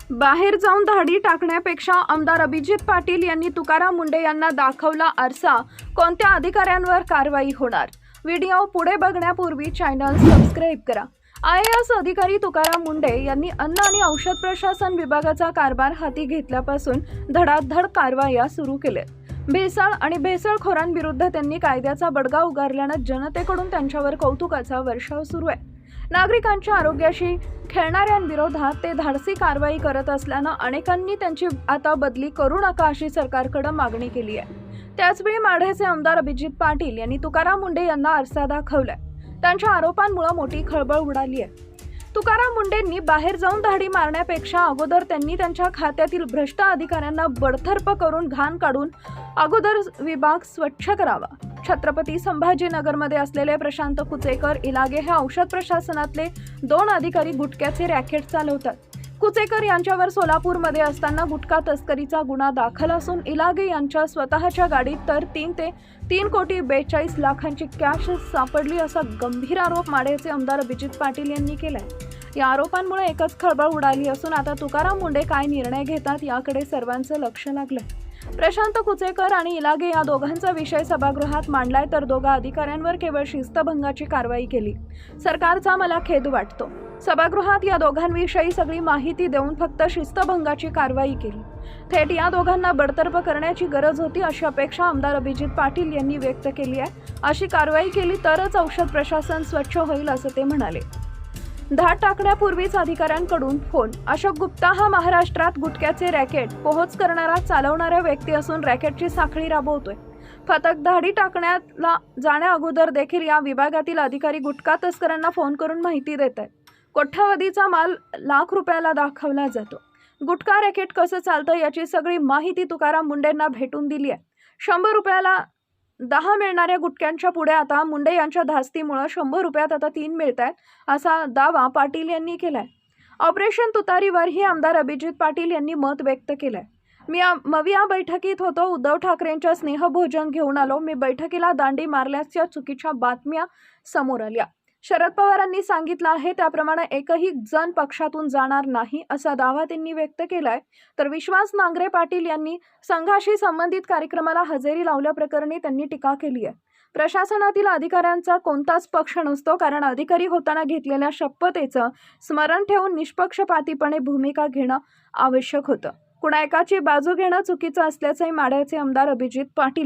बाहेर जाऊन धाडी टाकण्यापेक्षा आमदार अभिजित पाटील यांनी तुकाराम मुंढे यांना दाखवला आरसा. कोणत्या अधिकाऱ्यांवर कारवाई होणार? व्हिडिओ पुढे बघण्यापूर्वी चॅनल सबस्क्राइब करा. IAS अधिकारी तुकाराम मुंढे यांनी अन्न आणि औषध प्रशासन विभागाचा कारभार हाती घेतल्यापासून धडाधड कारवाया सुरू केल्या. भेसळ आणि भेसळखोरांविरुद्ध त्यांनी कायद्याचा बडगा उगारल्यानं जनतेकडून त्यांच्यावर कौतुकाचा वर्षाव सुरू आहे. नागरिकांच्या आरोग्याशी खेळणाऱ्यांविरोधात ते धाडसी कारवाई करत असल्यानं अनेकांनी त्यांची आता बदली करू नका अशी सरकारकडे मागणी केली आहे. त्याचवेळी माढ्याचे आमदार अभिजित पाटील यांनी तुकाराम मुंढे यांना आरसा दाखवलाय. त्यांच्या आरोपांमुळे मोठी खळबळ उडाली आहे. तुकाराम मुंढेंनी बाहेर जाऊन धाडी मारण्यापेक्षा अगोदर त्यांनी त्यांच्या खात्यातील भ्रष्ट अधिकाऱ्यांना बडतर्फ करून घाण काढून अगोदर विभाग स्वच्छ करावा. छत्रपती संभाजीनगरमध्ये असलेले प्रशांत कुचेकर इलागे हे औषध प्रशासनातले 2 अधिकारी गुटख्याचे रॅकेट चालवतात. कुचेकर यांच्यावर सोलापूरमध्ये असताना गुटखा तस्करीचा गुन्हा दाखल असून इलागे यांच्या स्वतःच्या गाडीत तर 3 ते 3,42 लाखांची कॅश सापडली असा गंभीर आरोप माढ्याचे आमदार अभिजित पाटील यांनी केलाय. या आरोपांमुळे एकच खळबळ उडाली असून आता तुकाराम मुंढे काय निर्णय घेतात याकडे सर्वांचं लक्ष लागलंय. प्रशांत कुचेकर आणि इलागे या दोघांचा विषय सभागृहात मांडलाय तर दोघा अधिकाऱ्यांवर केवळ शिस्तभंगाची कारवाई केली. सरकारचा मला खेद वाटतो. सभागृहात या दोघांविषयी सगळी माहिती देऊन फक्त शिस्तभंगाची कारवाई केली. थेट या दोघांना बडतर्फ करण्याची गरज होती अशी अपेक्षा आमदार अभिजित पाटील यांनी व्यक्त केली आहे. अशी कारवाई केली तरच औषध प्रशासन स्वच्छ होईल असं ते म्हणाले. धाड टाकण्यापूर्वीच अधिकाऱ्यांकडून फोन. अशोक गुप्ता हा महाराष्ट्रात गुटख्याचे रॅकेट पोहोच करणारा चालवणारा व्यक्ती असून रॅकेटची साखळी राबवतोय. फतक धाडी टाकण्याला जाण्या अगोदर देखील या विभागातील अधिकारी गुटखा तस्करांना फोन करून माहिती देत आहेत. कोट्यवधीचा माल लाख रुपयाला दाखवला जातो. गुटखा रॅकेट कसं चालतं याची सगळी माहिती तुकाराम मुंढेंना भेटून दिली आहे. 100 रुपयाला 10 मिळणाऱ्या गुटख्यांच्या पुढे आता मुंढे यांच्या धास्तीमुळे 100 रुपयात आता 3 मिळत आहेत असा दावा पाटील यांनी केलाय. ऑपरेशन तुतारीवरही आमदार अभिजित पाटील यांनी मत व्यक्त केलंय. मी या बैठकीत होतो. उद्धव ठाकरेंच्या स्नेहभोजन घेऊन आलो. मी बैठकीला दांडी मारल्याच्या चुकीच्या बातम्या समोर आल्या. शरद पवारांनी सांगितलं आहे त्याप्रमाणे एकही जण पक्षातून जाणार नाही असा दावा त्यांनी व्यक्त केलाय. तर विश्वास नांगरे पाटील यांनी संघाशी संबंधित कार्यक्रमाला हजेरी लावल्याप्रकरणी त्यांनी टीका केली आहे. प्रशासनातील अधिकाऱ्यांचा कोणताच पक्ष नसतो कारण अधिकारी होताना घेतलेल्या शपथेचं स्मरण ठेवून निष्पक्षपातीपणे भूमिका घेणं आवश्यक होतं. कुणा एकाची बाजू घेणं चुकीचं असल्याचंही माढ्याचे आमदार अभिजित पाटील